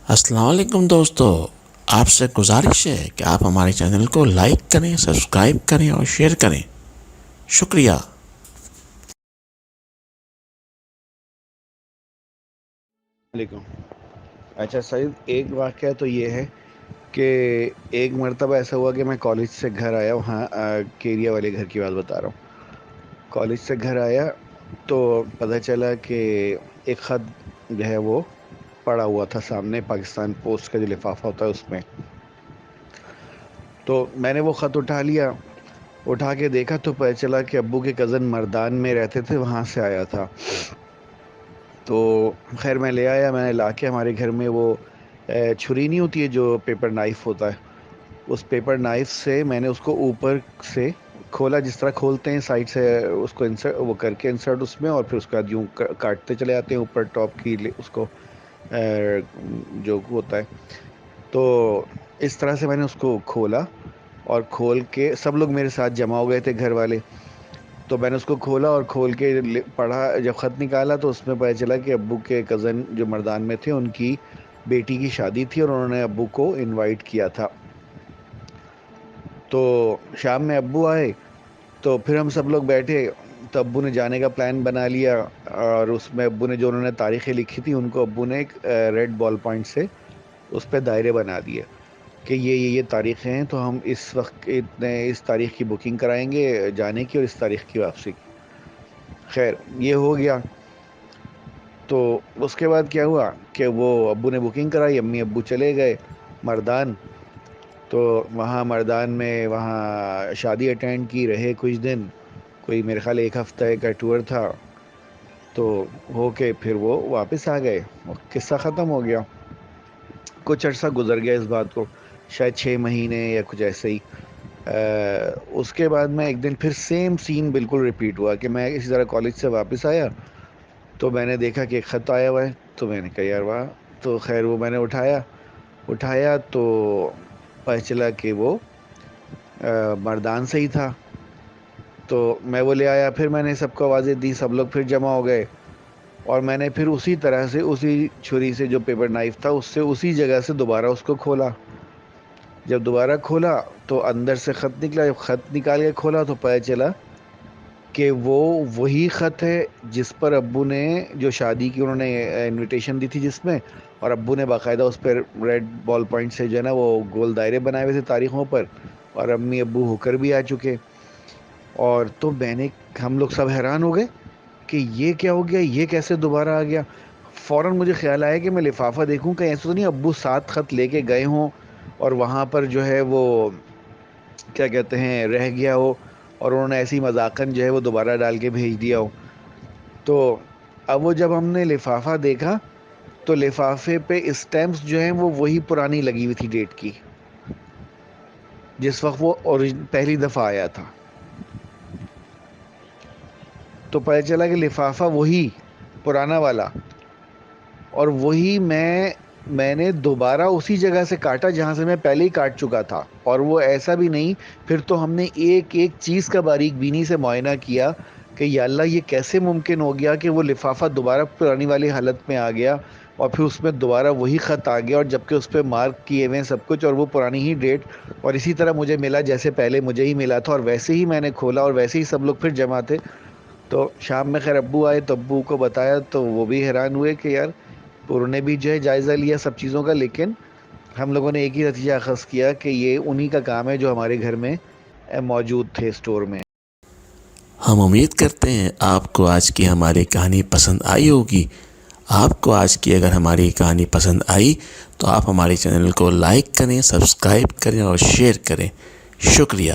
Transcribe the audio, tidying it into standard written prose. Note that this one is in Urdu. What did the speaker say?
السلام علیکم دوستو، آپ سے گزارش ہے کہ آپ ہمارے چینل کو لائک کریں، سبسکرائب کریں اور شیئر کریں۔ شکریہ۔ علیکم۔ اچھا سعید، ایک واقعہ تو یہ ہے کہ ایک مرتبہ ایسا ہوا کہ میں کالج سے گھر آیا، وہاں کیریا والے گھر کی بات بتا رہا ہوں۔ کالج سے گھر آیا تو پتہ چلا کہ ایک خط جو ہے وہ پڑا ہوا تھا سامنے، پاکستان پوسٹ کا جو لفافہ ہوتا ہے اس میں۔ تو میں نے وہ خط اٹھا لیا، اٹھا کے دیکھا تو پتہ چلا کہ ابو کے کزن مردان میں رہتے تھے، وہاں سے آیا تھا۔ تو خیر میں لے آیا، میں نے لا کے ہمارے گھر میں وہ چھری نہیں ہوتی ہے جو پیپر نائف ہوتا ہے، اس پیپر نائف سے میں نے اس کو اوپر سے کھولا، جس طرح کھولتے ہیں سائڈ سے اس کو انسرٹ وہ کر کے انسرٹ اس میں، اور پھر اس کے بعد یوں کاٹتے چلے جاتے ہیں اوپر ٹاپ کی اس کو جو ہوتا ہے۔ تو اس طرح سے میں نے اس کو کھولا، اور کھول کے سب لوگ میرے ساتھ جمع ہو گئے تھے گھر والے۔ تو میں نے اس کو کھولا اور کھول کے پڑھا، جب خط نکالا تو اس میں پتہ چلا کہ ابو کے کزن جو مردان میں تھے ان کی بیٹی کی شادی تھی، اور انہوں نے ابو کو انوائٹ کیا تھا۔ تو شام میں ابو آئے تو پھر ہم سب لوگ بیٹھے، تو ابو نے جانے کا پلان بنا لیا، اور اس میں ابو نے جو انہوں نے تاریخیں لکھی تھی ان کو ابو نے ایک ریڈ بال پوائنٹ سے اس پہ دائرے بنا دیے کہ یہ تاریخیں ہیں، تو ہم اس وقت اس تاریخ کی بکنگ کرائیں گے جانے کی اور اس تاریخ کی واپسی کی۔ خیر یہ ہو گیا۔ تو اس کے بعد کیا ہوا کہ وہ ابو نے بکنگ کرائی، امی ابو چلے گئے مردان۔ تو وہاں مردان میں وہاں شادی اٹینڈ کی، رہے کچھ دن، کوئی میرے خیال 1 ہفتہ کا ٹور تھا۔ تو ہو کے پھر وہ واپس آ گئے، قصہ ختم ہو گیا۔ کچھ عرصہ گزر گیا اس بات کو، شاید 6 مہینے یا کچھ ایسے ہی۔ اس کے بعد میں ایک دن پھر سیم سین بالکل ریپیٹ ہوا کہ میں اسی طرح کالج سے واپس آیا تو میں نے دیکھا کہ ایک خط آیا ہوا ہے، تو میں نے کہا یار واہ، تو خیر وہ میں نے اٹھایا تو پتہ چلا کہ وہ مردان سے ہی تھا۔ تو میں وہ لے آیا، پھر میں نے سب کو آوازیں دی، سب لوگ پھر جمع ہو گئے، اور میں نے پھر اسی طرح سے اسی چھری سے جو پیپر نائف تھا اس سے اسی جگہ سے دوبارہ اس کو کھولا۔ جب دوبارہ کھولا تو اندر سے خط نکلا، جب خط نکال کے کھولا تو پتہ چلا کہ وہ وہی خط ہے جس پر ابو نے جو شادی کی انہوں نے انویٹیشن دی تھی جس میں، اور ابو نے باقاعدہ اس پر ریڈ بال پوائنٹ سے جو ہے نا وہ گول دائرے بنائے ہوئے تھے تاریخوں پر، اور امی ابو ہو کر بھی آ چکے۔ اور تو ہم لوگ سب حیران ہو گئے کہ یہ کیا ہو گیا، یہ کیسے دوبارہ آ گیا۔ فوراً مجھے خیال آیا کہ میں لفافہ دیکھوں کہیں ایسا تو نہیں ابو 7 خط لے کے گئے ہوں اور وہاں پر جو ہے وہ کیا کہتے ہیں رہ گیا ہو، اور انہوں نے ایسی مذاقاً جو ہے وہ دوبارہ ڈال کے بھیج دیا ہو۔ تو اب وہ جب ہم نے لفافہ دیکھا تو لفافے پہ اسٹیمپس جو ہیں وہ وہی پرانی لگی ہوئی تھی ڈیٹ کی، جس وقت وہ پہلی دفعہ آیا تھا۔ تو پتہ چلا کہ لفافہ وہی پرانا والا، اور وہی میں نے دوبارہ اسی جگہ سے کاٹا جہاں سے میں پہلے ہی کاٹ چکا تھا، اور وہ ایسا بھی نہیں، پھر تو ہم نے ایک ایک چیز کا باریک بینی سے معائنہ کیا کہ یا اللہ یہ کیسے ممکن ہو گیا کہ وہ لفافہ دوبارہ پرانی والی حالت میں آ گیا، اور پھر اس میں دوبارہ وہی خط آ گیا، اور جبکہ اس پہ مارک کیے ہوئے ہیں سب کچھ، اور وہ پرانی ہی ڈیٹ، اور اسی طرح مجھے ملا جیسے پہلے مجھے ہی ملا تھا، اور ویسے ہی میں نے کھولا اور ویسے ہی سب لوگ پھر جمع تھے۔ تو شام میں خیر ابو آئے تو ابو کو بتایا تو وہ بھی حیران ہوئے کہ یار انہوں نے بھی جو ہے جائزہ لیا سب چیزوں کا، لیکن ہم لوگوں نے ایک ہی نتیجہ اخذ کیا کہ یہ انہی کا کام ہے جو ہمارے گھر میں موجود تھے اسٹور میں۔ ہم امید کرتے ہیں آپ کو آج کی ہماری کہانی پسند آئی ہوگی۔ آپ کو آج کی اگر ہماری کہانی پسند آئی تو آپ ہمارے چینل کو لائک کریں، سبسکرائب کریں اور شیئر کریں۔ شکریہ۔